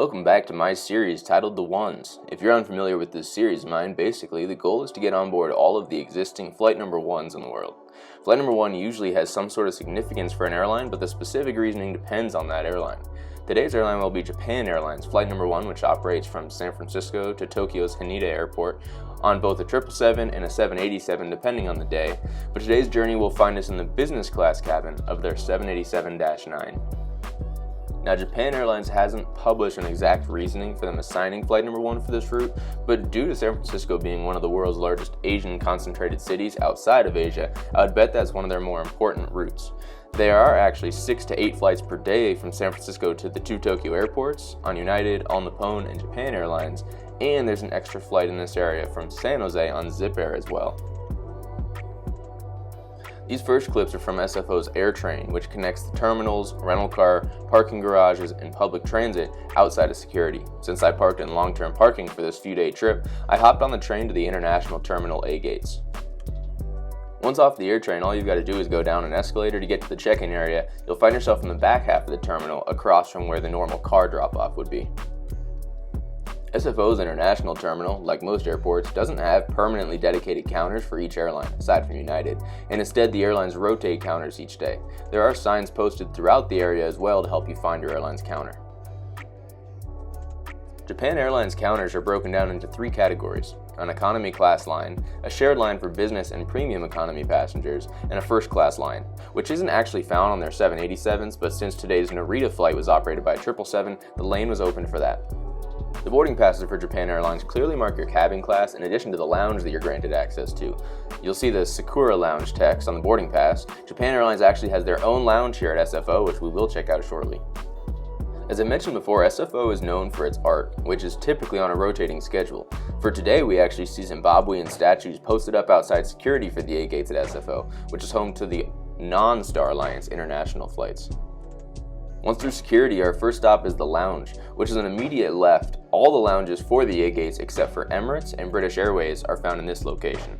Welcome back to my series titled The Ones. If you're unfamiliar with this series of mine, basically the goal is to get on board all of the existing flight number ones in the world. Flight number one usually has some sort of significance for an airline, but the specific reasoning depends on that airline. Today's airline will be Japan Airlines Flight number one, which operates from San Francisco to Tokyo's Haneda Airport on both a 777 and a 787 depending on the day, but today's journey will find us in the business class cabin of their 787-9. Now, Japan Airlines hasn't published an exact reasoning for them assigning flight number one for this route, but due to San Francisco being one of the world's largest Asian concentrated cities outside of Asia, I would bet that's one of their more important routes. There are actually 6 to 8 flights per day from San Francisco to the two Tokyo airports on United, All Nippon, and Japan Airlines, and there's an extra flight in this area from San Jose on Zip Air as well. These first clips are from SFO's AirTrain, which connects the terminals, rental car, parking garages, and public transit outside of security. Since I parked in long-term parking for this few-day trip, I hopped on the train to the International Terminal A gates. Once off the AirTrain, all you've got to do is go down an escalator to get to the check-in area. You'll find yourself in the back half of the terminal, across from where the normal car drop-off would be. SFO's International Terminal, like most airports, doesn't have permanently dedicated counters for each airline, aside from United, and instead the airlines rotate counters each day. There are signs posted throughout the area as well to help you find your airline's counter. Japan Airlines counters are broken down into 3 categories: an economy class line, a shared line for business and premium economy passengers, and a first class line, which isn't actually found on their 787s, but since today's Narita flight was operated by 777, the lane was open for that. The boarding passes for Japan Airlines clearly mark your cabin class in addition to the lounge that you're granted access to. You'll see the Sakura Lounge text on the boarding pass. Japan Airlines actually has their own lounge here at SFO, which we will check out shortly. As I mentioned before, SFO is known for its art, which is typically on a rotating schedule. For today, we actually see Zimbabwean statues posted up outside security for the A gates at SFO, which is home to the non-Star Alliance international flights. Once through security, our first stop is the lounge, which is an immediate left. All the lounges for the A gates except for Emirates and British Airways are found in this location.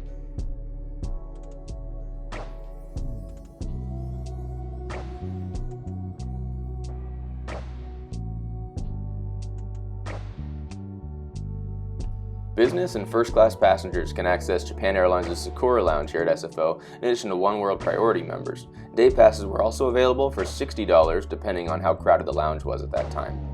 Business and first class passengers can access Japan Airlines' Sakura Lounge here at SFO, in addition to One World Priority members. Day passes were also available for $60 depending on how crowded the lounge was at that time.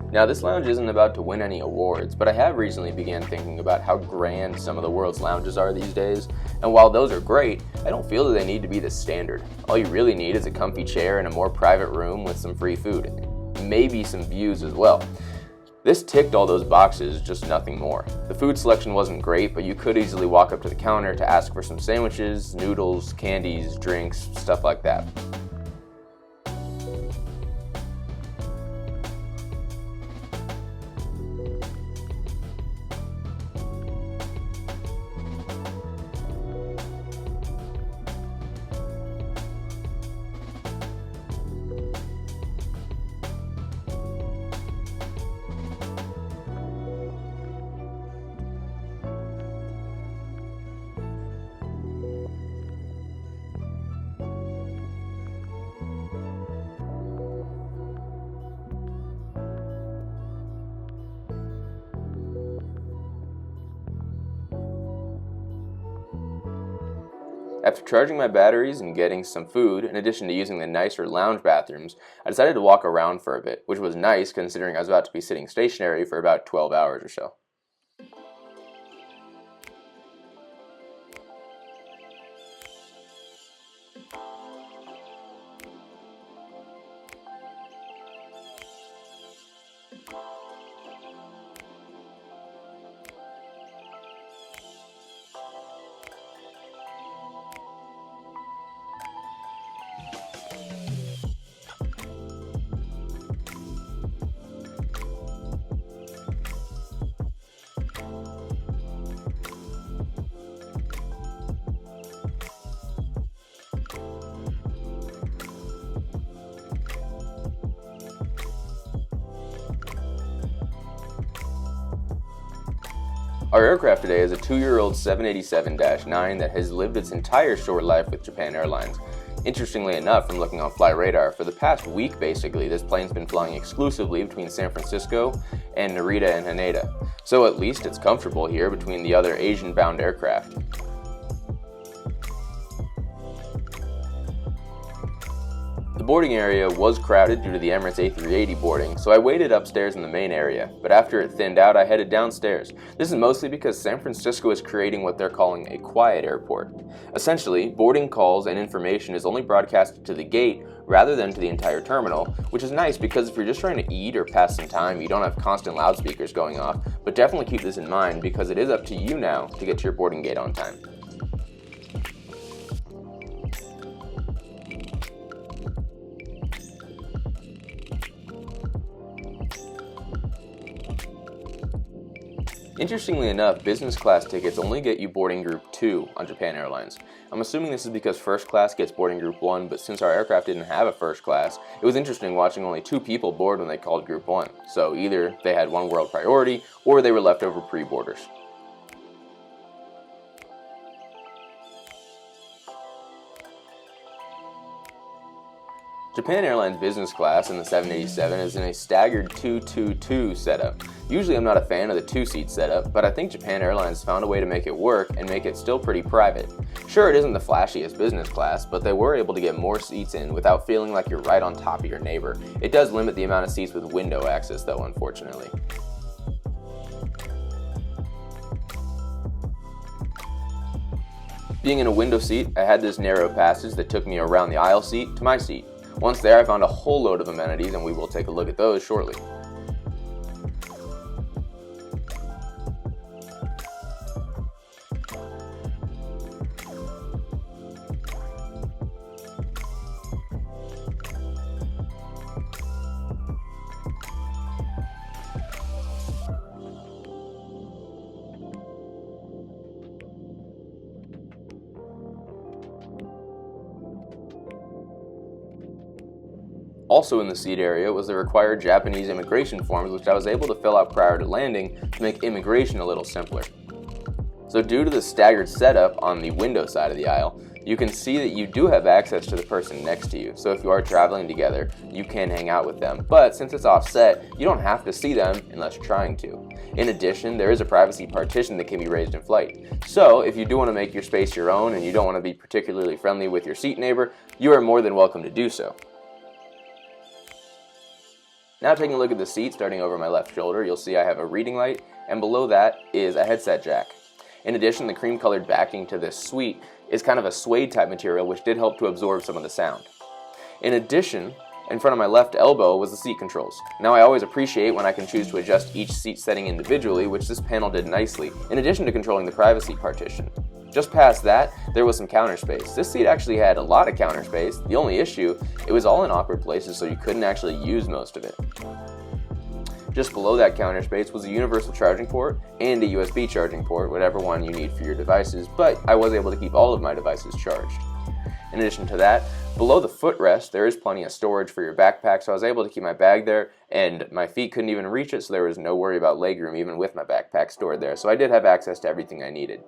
Now, this lounge isn't about to win any awards, but I have recently began thinking about how grand some of the world's lounges are these days, and while those are great, I don't feel that they need to be the standard. All you really need is a comfy chair and a more private room with some free food, maybe some views as well. This ticked all those boxes, just nothing more. The food selection wasn't great, but you could easily walk up to the counter to ask for some sandwiches, noodles, candies, drinks, stuff like that. After charging my batteries and getting some food, in addition to using the nicer lounge bathrooms, I decided to walk around for a bit, which was nice considering I was about to be sitting stationary for about 12 hours or so. Our aircraft today is a 2-year-old 787-9 that has lived its entire short life with Japan Airlines. Interestingly enough, from looking on Flight Radar, for the past week basically, this plane's been flying exclusively between San Francisco and Narita and Haneda. So at least it's comfortable here between the other Asian-bound aircraft. The boarding area was crowded due to the Emirates A380 boarding, so I waited upstairs in the main area, but after it thinned out, I headed downstairs. This is mostly because San Francisco is creating what they're calling a quiet airport. Essentially, boarding calls and information is only broadcasted to the gate rather than to the entire terminal, which is nice because if you're just trying to eat or pass some time, you don't have constant loudspeakers going off, but definitely keep this in mind because it is up to you now to get to your boarding gate on time. Interestingly enough, business class tickets only get you boarding group 2 on Japan Airlines. I'm assuming this is because first class gets boarding group 1, but since our aircraft didn't have a first class, it was interesting watching only 2 people board when they called group 1. So either they had one world priority, or they were leftover pre-boarders. Japan Airlines business class in the 787 is in a staggered 2-2-2 setup. Usually I'm not a fan of the 2-seat setup, but I think Japan Airlines found a way to make it work and make it still pretty private. Sure, it isn't the flashiest business class, but they were able to get more seats in without feeling like you're right on top of your neighbor. It does limit the amount of seats with window access though, unfortunately. Being in a window seat, I had this narrow passage that took me around the aisle seat to my seat. Once there, I found a whole load of amenities, and we will take a look at those shortly. Also in the seat area was the required Japanese immigration forms, which I was able to fill out prior to landing to make immigration a little simpler. So due to the staggered setup on the window side of the aisle, you can see that you do have access to the person next to you. So if you are traveling together, you can hang out with them. But since it's offset, you don't have to see them unless you're trying to. In addition, there is a privacy partition that can be raised in flight. So if you do want to make your space your own and you don't want to be particularly friendly with your seat neighbor, you are more than welcome to do so. Now taking a look at the seat, starting over my left shoulder, you'll see I have a reading light, and below that is a headset jack. In addition, the cream-colored backing to this suite is kind of a suede type material, which did help to absorb some of the sound. In addition, in front of my left elbow was the seat controls. Now I always appreciate when I can choose to adjust each seat setting individually, which this panel did nicely, in addition to controlling the privacy partition. Just past that, there was some counter space. This seat actually had a lot of counter space. The only issue, it was all in awkward places, so you couldn't actually use most of it. Just below that counter space was a universal charging port and a USB charging port, whatever one you need for your devices, but I was able to keep all of my devices charged. In addition to that, below the footrest, there is plenty of storage for your backpack, so I was able to keep my bag there, and my feet couldn't even reach it, so there was no worry about legroom even with my backpack stored there, so I did have access to everything I needed.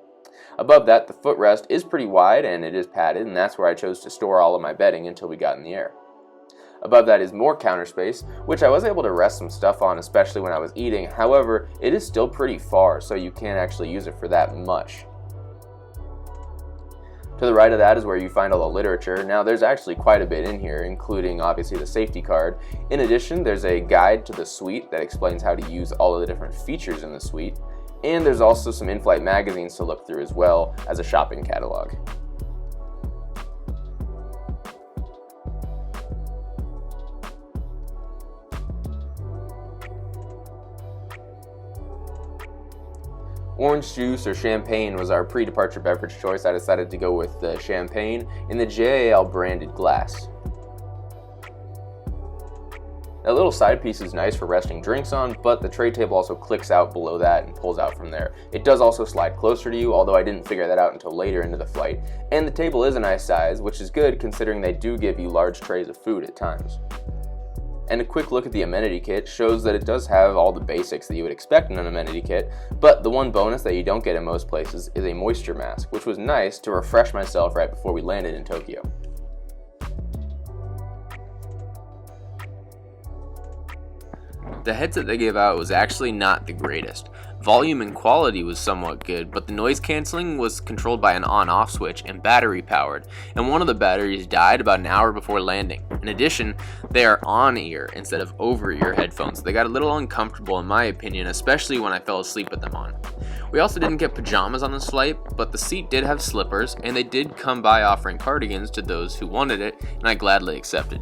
Above that, the footrest is pretty wide and it is padded, and that's where I chose to store all of my bedding until we got in the air. Above that is more counter space, which I was able to rest some stuff on, especially when I was eating. However, it is still pretty far, so you can't actually use it for that much. To the right of that is where you find all the literature. Now there's actually quite a bit in here, including obviously the safety card. In addition, there's a guide to the suite that explains how to use all of the different features in the suite. And there's also some in-flight magazines to look through as well as a shopping catalog. Orange juice or champagne was our pre-departure beverage choice. I decided to go with the champagne in the JAL branded glass. That little side piece is nice for resting drinks on, but the tray table also clicks out below that and pulls out from there. It does also slide closer to you, although I didn't figure that out until later into the flight. And the table is a nice size, which is good considering they do give you large trays of food at times. And a quick look at the amenity kit shows that it does have all the basics that you would expect in an amenity kit, but the one bonus that you don't get in most places is a moisture mask, which was nice to refresh myself right before we landed in Tokyo. The headset they gave out was actually not the greatest. Volume and quality was somewhat good, but the noise cancelling was controlled by an on-off switch and battery powered, and one of the batteries died about an hour before landing. In addition, they are on-ear instead of over-ear headphones. They got a little uncomfortable in my opinion, especially when I fell asleep with them on. We also didn't get pajamas on this flight, but the seat did have slippers, and they did come by offering cardigans to those who wanted it, and I gladly accepted.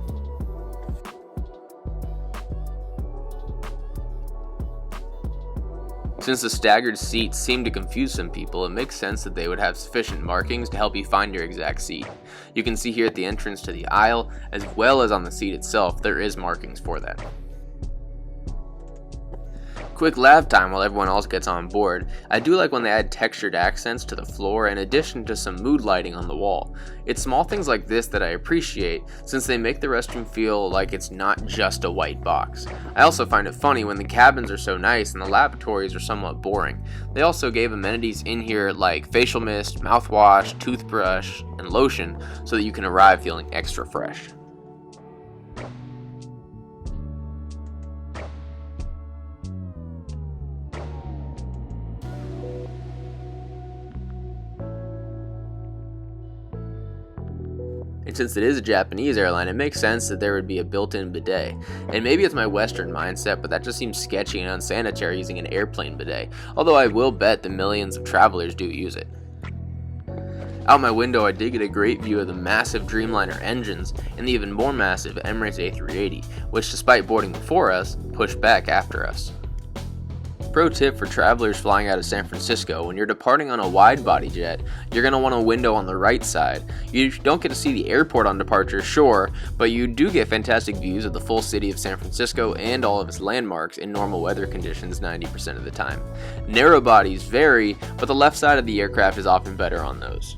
Since the staggered seats seem to confuse some people, it makes sense that they would have sufficient markings to help you find your exact seat. You can see here at the entrance to the aisle, as well as on the seat itself, there is markings for that. Quick lav time while everyone else gets on board. I do like when they add textured accents to the floor in addition to some mood lighting on the wall. It's small things like this that I appreciate since they make the restroom feel like it's not just a white box. I also find it funny when the cabins are so nice and the lavatories are somewhat boring. They also gave amenities in here like facial mist, mouthwash, toothbrush, and lotion so that you can arrive feeling extra fresh. And since it is a Japanese airline, it makes sense that there would be a built-in bidet. And maybe it's my Western mindset, but that just seems sketchy and unsanitary using an airplane bidet, although I will bet the millions of travelers do use it. Out my window, I did get a great view of the massive Dreamliner engines and the even more massive Emirates A380, which despite boarding before us, pushed back after us. Pro tip for travelers flying out of San Francisco: when you're departing on a wide-body jet, you're going to want a window on the right side. You don't get to see the airport on departure, sure, but you do get fantastic views of the full city of San Francisco and all of its landmarks in normal weather conditions 90% of the time. Narrow bodies vary, but the left side of the aircraft is often better on those.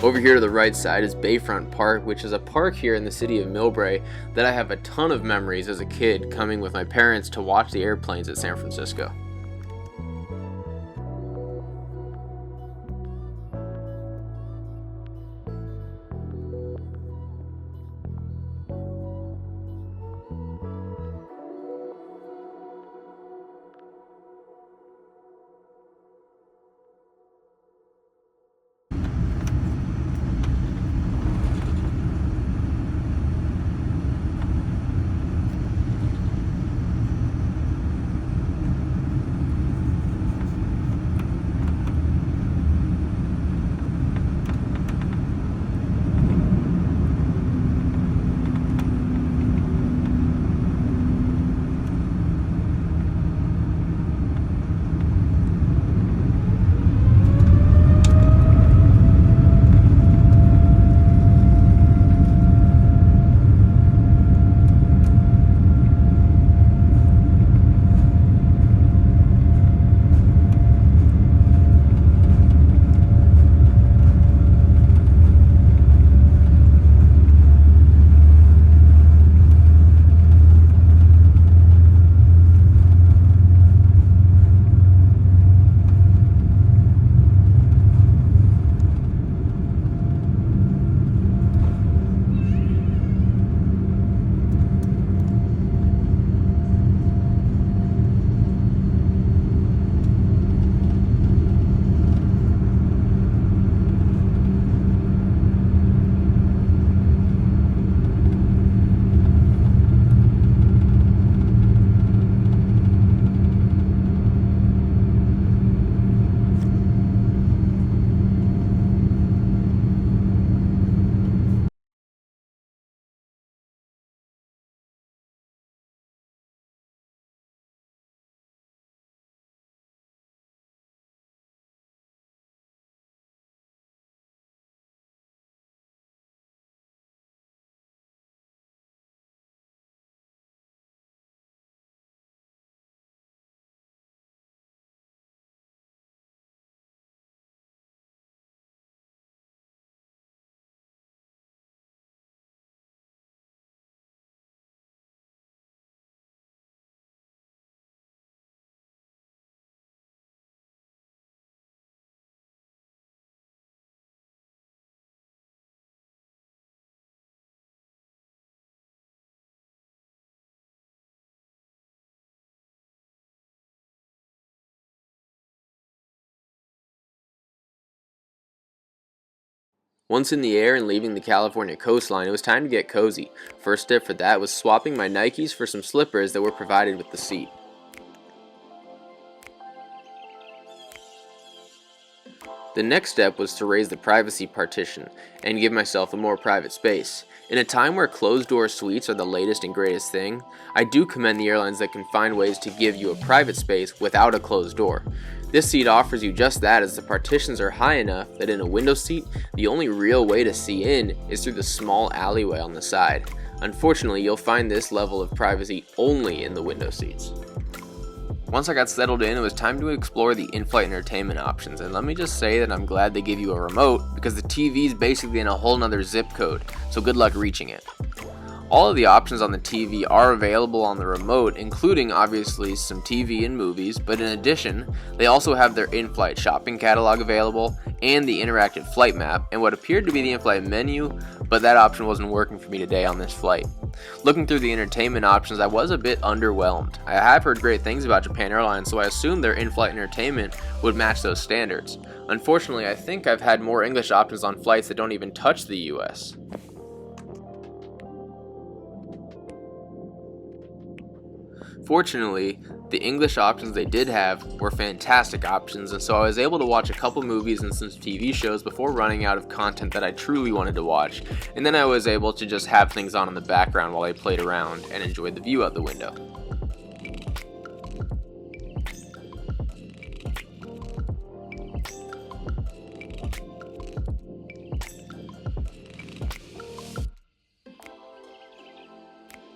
Over here to the right side is Bayfront Park, which is a park here in the city of Millbrae that I have a ton of memories as a kid coming with my parents to watch the airplanes at San Francisco. Once in the air and leaving the California coastline, it was time to get cozy. First step for that was swapping my Nikes for some slippers that were provided with the seat. The next step was to raise the privacy partition and give myself a more private space. In a time where closed-door suites are the latest and greatest thing, I do commend the airlines that can find ways to give you a private space without a closed door. This seat offers you just that, as the partitions are high enough that in a window seat, the only real way to see in is through the small alleyway on the side. Unfortunately, you'll find this level of privacy only in the window seats. Once I got settled in, it was time to explore the in-flight entertainment options, and let me just say that I'm glad they give you a remote, because the TV is basically in a whole nother zip code, so good luck reaching it. All of the options on the TV are available on the remote, including obviously some TV and movies, but in addition, they also have their in-flight shopping catalog available, and the interactive flight map, and what appeared to be the in-flight menu, but that option wasn't working for me today on this flight. Looking through the entertainment options, I was a bit underwhelmed. I have heard great things about Japan Airlines, so I assumed their in-flight entertainment would match those standards. Unfortunately, I think I've had more English options on flights that don't even touch the US. Fortunately, the English options they did have were fantastic options, and so I was able to watch a couple movies and some TV shows before running out of content that I truly wanted to watch, and then I was able to just have things on in the background while I played around and enjoyed the view out the window.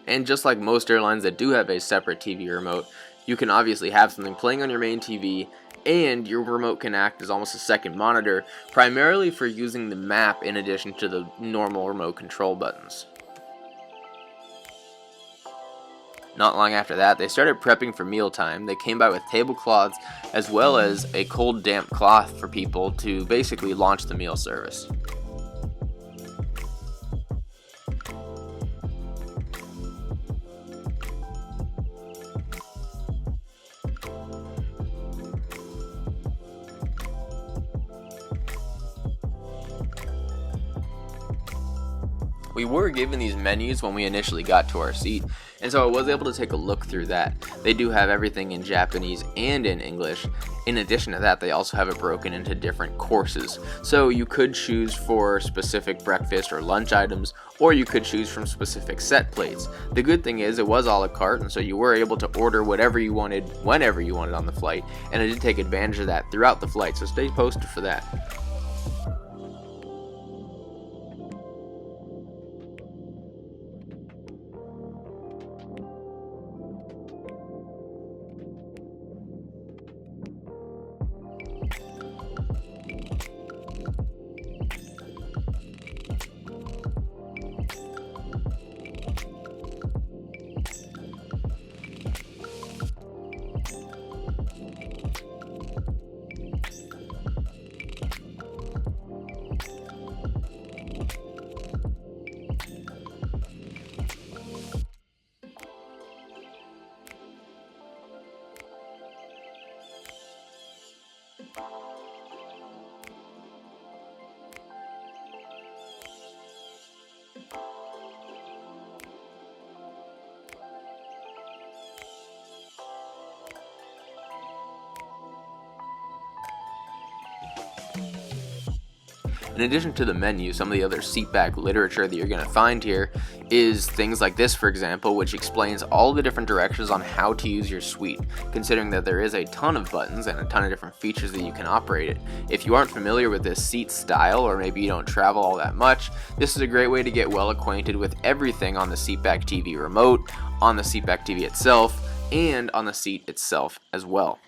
And just like most airlines that do have a separate TV remote, you can obviously have something playing on your main TV, and your remote can act as almost a second monitor, primarily for using the map in addition to the normal remote control buttons. Not long after that, they started prepping for mealtime. They came by with tablecloths as well as a cold damp cloth for people to basically launch the meal service. We were given these menus when we initially got to our seat, and so I was able to take a look through that. They do have everything in Japanese and in English. In addition to that, they also have it broken into different courses. So you could choose for specific breakfast or lunch items, or you could choose from specific set plates. The good thing is it was a la carte, and so you were able to order whatever you wanted, whenever you wanted on the flight, and I did take advantage of that throughout the flight, so stay posted for that. In addition to the menu, some of the other seatback literature that you're going to find here is things like this, for example, which explains all the different directions on how to use your suite, considering that there is a ton of buttons and a ton of different features that you can operate it. If you aren't familiar with this seat style, or maybe you don't travel all that much, this is a great way to get well acquainted with everything on the seatback TV remote, on the seatback TV itself, and on the seat itself as well.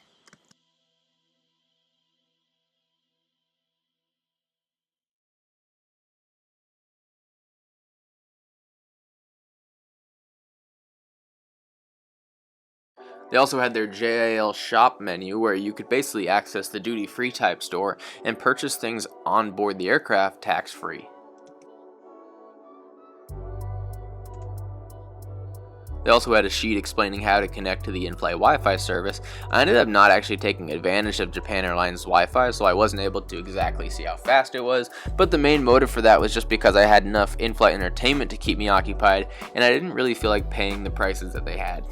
They also had their JAL shop menu, where you could basically access the duty-free type store and purchase things on board the aircraft tax-free. They also had a sheet explaining how to connect to the in-flight Wi-Fi service. I ended up not actually taking advantage of Japan Airlines Wi-Fi, so I wasn't able to exactly see how fast it was, but the main motive for that was just because I had enough in-flight entertainment to keep me occupied, and I didn't really feel like paying the prices that they had.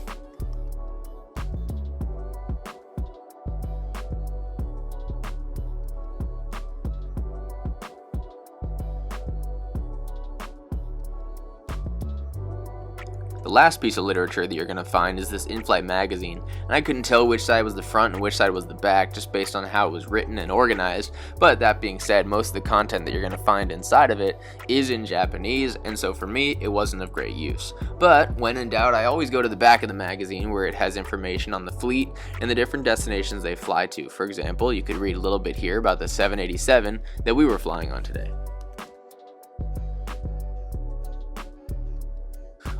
The last piece of literature that you're going to find is this in-flight magazine, and I couldn't tell which side was the front and which side was the back just based on how it was written and organized, but that being said, most of the content that you're going to find inside of it is in Japanese, and so for me, it wasn't of great use. But when in doubt, I always go to the back of the magazine where it has information on the fleet and the different destinations they fly to. For example, you could read a little bit here about the 787 that we were flying on today.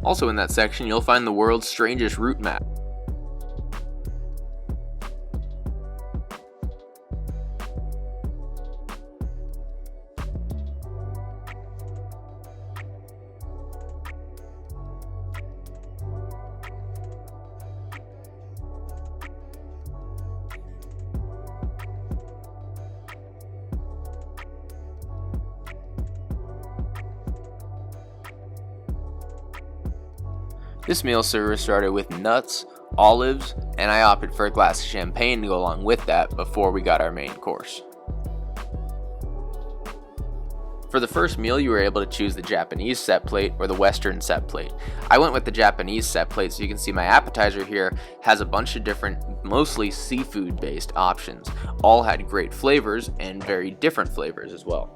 Also in that section, you'll find the world's strangest route map. This meal service started with nuts, olives, and I opted for a glass of champagne to go along with that before we got our main course. For the first meal, you were able to choose the Japanese set plate or the Western set plate. I went with the Japanese set plate, so you can see my appetizer here has a bunch of different, mostly seafood based options. All had great flavors and very different flavors as well.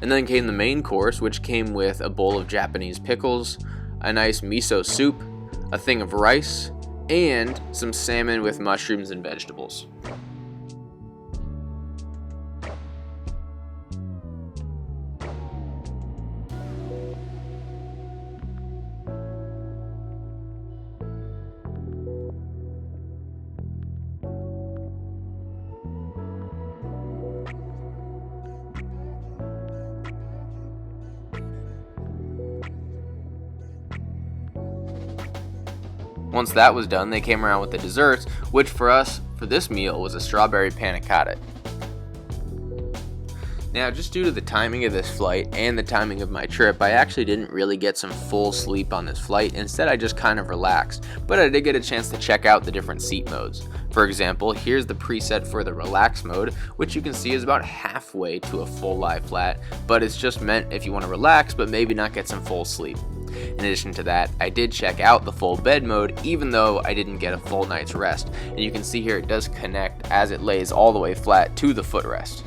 And then came the main course, which came with a bowl of Japanese pickles, a nice miso soup, a thing of rice, and some salmon with mushrooms and vegetables. Once that was done, they came around with the desserts, which for us, for this meal, was a strawberry panna cotta. Now, just due to the timing of this flight and the timing of my trip, I actually didn't really get some full sleep on this flight. Instead, I just kind of relaxed, but I did get a chance to check out the different seat modes. For example, here's the preset for the relax mode, which you can see is about halfway to a full lie flat, but it's just meant if you want to relax, but maybe not get some full sleep. In addition to that, I did check out the full bed mode, even though I didn't get a full night's rest, and you can see here it does connect as it lays all the way flat to the footrest.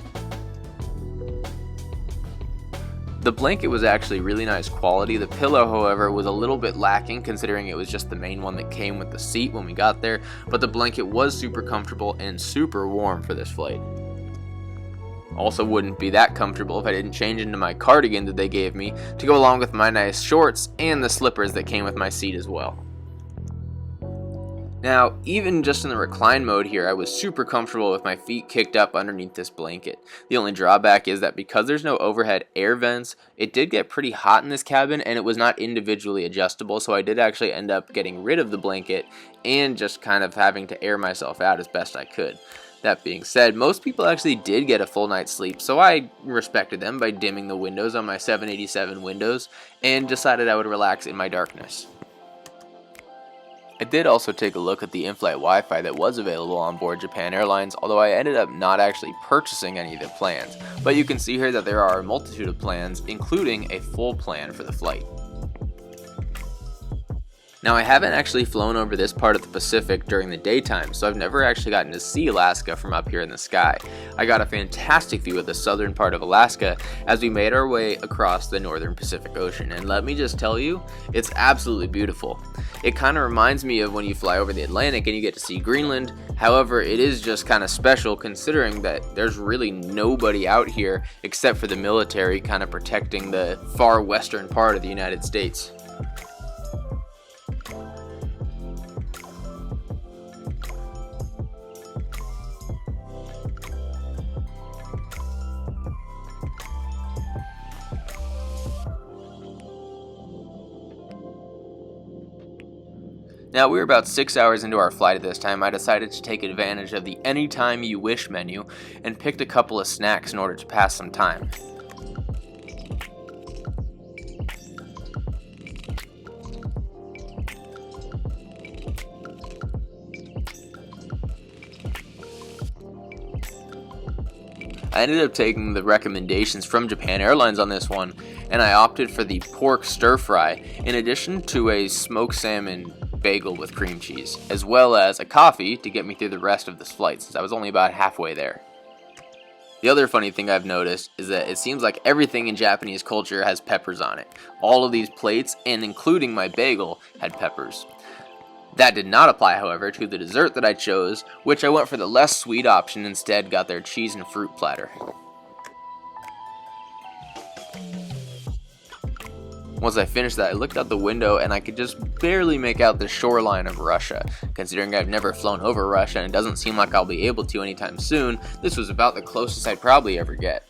The blanket was actually really nice quality. The pillow, however, was a little bit lacking considering it was just the main one that came with the seat when we got there, but the blanket was super comfortable and super warm for this flight. Also wouldn't be that comfortable if I didn't change into my cardigan that they gave me to go along with my nice shorts and the slippers that came with my seat as well. Now, even just in the recline mode here, I was super comfortable with my feet kicked up underneath this blanket. The only drawback is that because there's no overhead air vents, it did get pretty hot in this cabin and it was not individually adjustable, so I did actually end up getting rid of the blanket and just kind of having to air myself out as best I could. That being said, most people actually did get a full night's sleep, so I respected them by dimming the windows on my 787 windows and decided I would relax in my darkness. I did also take a look at the in-flight Wi-Fi that was available on board Japan Airlines, although I ended up not actually purchasing any of the plans. But you can see here that there are a multitude of plans, including a full plan for the flight. Now, I haven't actually flown over this part of the Pacific during the daytime, so I've never actually gotten to see Alaska from up here in the sky. I got a fantastic view of the southern part of Alaska as we made our way across the northern Pacific Ocean, and let me just tell you, it's absolutely beautiful. It kind of reminds me of when you fly over the Atlantic and you get to see Greenland. However, it is just kind of special considering that there's really nobody out here except for the military kind of protecting the far western part of the United States. Now, we were about 6 hours into our flight at this time. I decided to take advantage of the Anytime You Wish menu and picked a couple of snacks in order to pass some time. I ended up taking the recommendations from Japan Airlines on this one, and I opted for the pork stir fry in addition to a smoked salmon bagel with cream cheese, as well as a coffee to get me through the rest of this flight since I was only about halfway there. The other funny thing I've noticed is that it seems like everything in Japanese culture has peppers on it. All of these plates, and including my bagel, had peppers. That did not apply, however, to the dessert that I chose, which I went for the less sweet option and instead got their cheese and fruit platter. Once I finished that, I looked out the window and I could just barely make out the shoreline of Russia. Considering I've never flown over Russia and it doesn't seem like I'll be able to anytime soon, this was about the closest I'd probably ever get.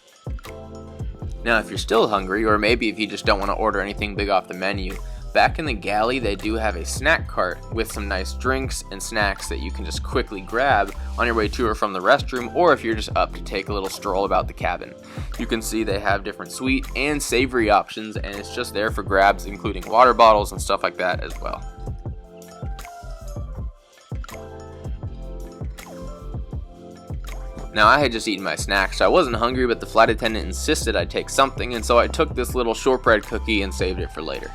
Now, if you're still hungry, or maybe if you just don't want to order anything big off the menu, back in the galley they do have a snack cart with some nice drinks and snacks that you can just quickly grab on your way to or from the restroom, or if you're just up to take a little stroll about the cabin. You can see they have different sweet and savory options, and it's just there for grabs, including water bottles and stuff like that as well. Now, I had just eaten my snack, so I wasn't hungry, but the flight attendant insisted I take something, and so I took this little shortbread cookie and saved it for later.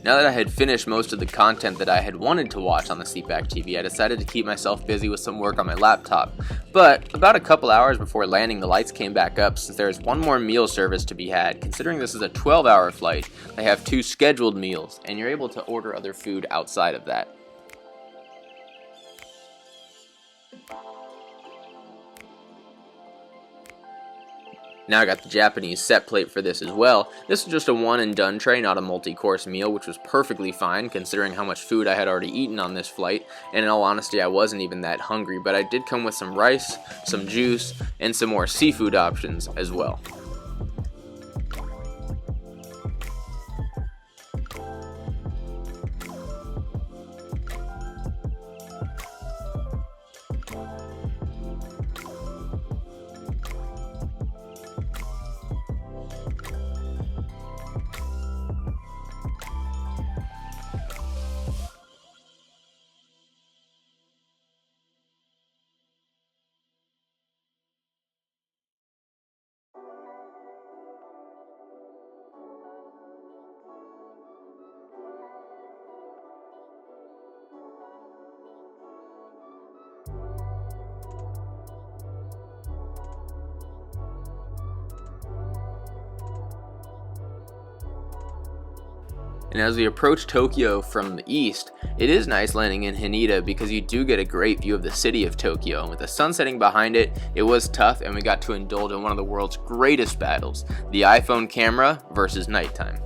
Now that I had finished most of the content that I had wanted to watch on the Seatback TV, I decided to keep myself busy with some work on my laptop. But about a couple hours before landing, the lights came back up since there is one more meal service to be had. Considering this is a 12-hour flight, they have 2 scheduled meals, and you're able to order other food outside of that. Now I got the Japanese set plate for this as well. This is just a one and done tray, not a multi-course meal, which was perfectly fine considering how much food I had already eaten on this flight, and in all honesty I wasn't even that hungry, but I did come with some rice, some juice, and some more seafood options as well. And as we approach Tokyo from the east, it is nice landing in Haneda because you do get a great view of the city of Tokyo. And with the sun setting behind it, it was tough, and we got to indulge in one of the world's greatest battles, the iPhone camera versus nighttime.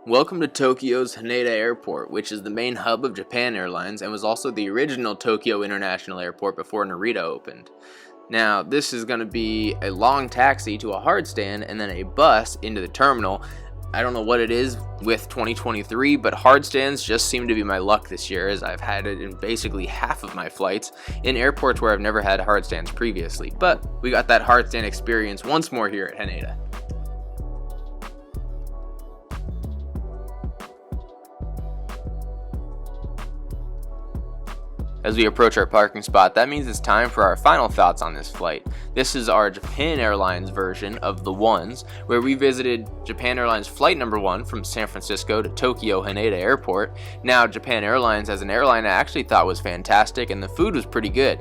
Welcome to Tokyo's Haneda Airport, which is the main hub of Japan Airlines and was also the original Tokyo International Airport before Narita opened. Now, this is going to be a long taxi to a hard stand and then a bus into the terminal. I don't know what it is with 2023, but hard stands just seem to be my luck this year, as I've had it in basically half of my flights in airports where I've never had hard stands previously. But we got that hard stand experience once more here at Haneda. As we approach our parking spot, that means it's time for our final thoughts on this flight. This is our Japan Airlines version of the ones, where we visited Japan Airlines Flight number 1 from San Francisco to Tokyo Haneda Airport. Now, Japan Airlines as an airline I actually thought was fantastic, and the food was pretty good.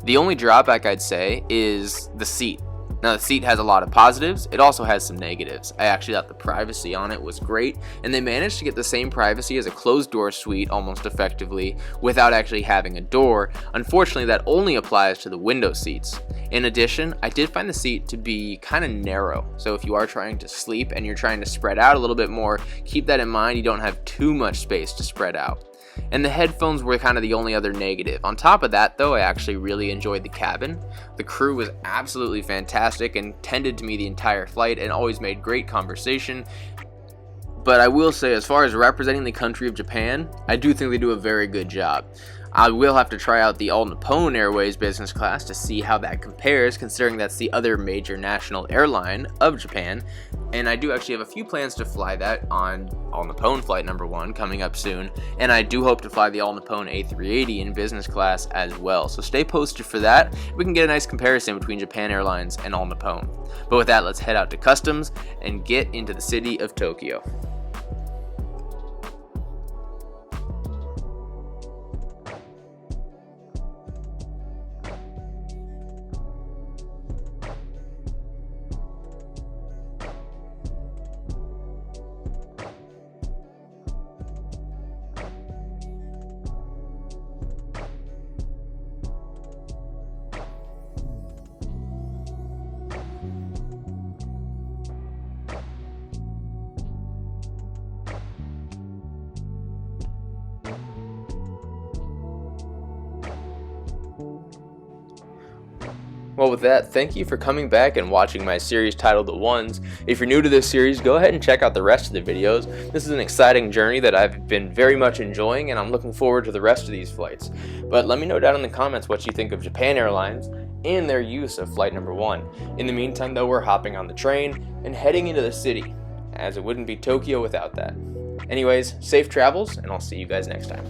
The only drawback I'd say is the seat. Now, the seat has a lot of positives, it also has some negatives. I actually thought the privacy on it was great, and they managed to get the same privacy as a closed-door suite almost effectively without actually having a door. Unfortunately, that only applies to the window seats. In addition, I did find the seat to be kind of narrow, so if you are trying to sleep and you're trying to spread out a little bit more, keep that in mind. You don't have too much space to spread out. And the headphones were kind of the only other negative. On top of that, though, I actually really enjoyed the cabin. The crew was absolutely fantastic and tended to me the entire flight and always made great conversation. But I will say, as far as representing the country of Japan, I do think they do a very good job. I will have to try out the All Nippon Airways business class to see how that compares, considering that's the other major national airline of Japan. And I do actually have a few plans to fly that on All Nippon Flight number 1 coming up soon. And I do hope to fly the All Nippon A380 in business class as well. So stay posted for that. We can get a nice comparison between Japan Airlines and All Nippon. But with that, let's head out to customs and get into the city of Tokyo. Well, with that, thank you for coming back and watching my series titled The Ones. If you're new to this series, go ahead and check out the rest of the videos. This is an exciting journey that I've been very much enjoying, and I'm looking forward to the rest of these flights. But let me know down in the comments what you think of Japan Airlines and their use of Flight number 1. In the meantime, though, we're hopping on the train and heading into the city, as it wouldn't be Tokyo without that. Anyways, safe travels, and I'll see you guys next time.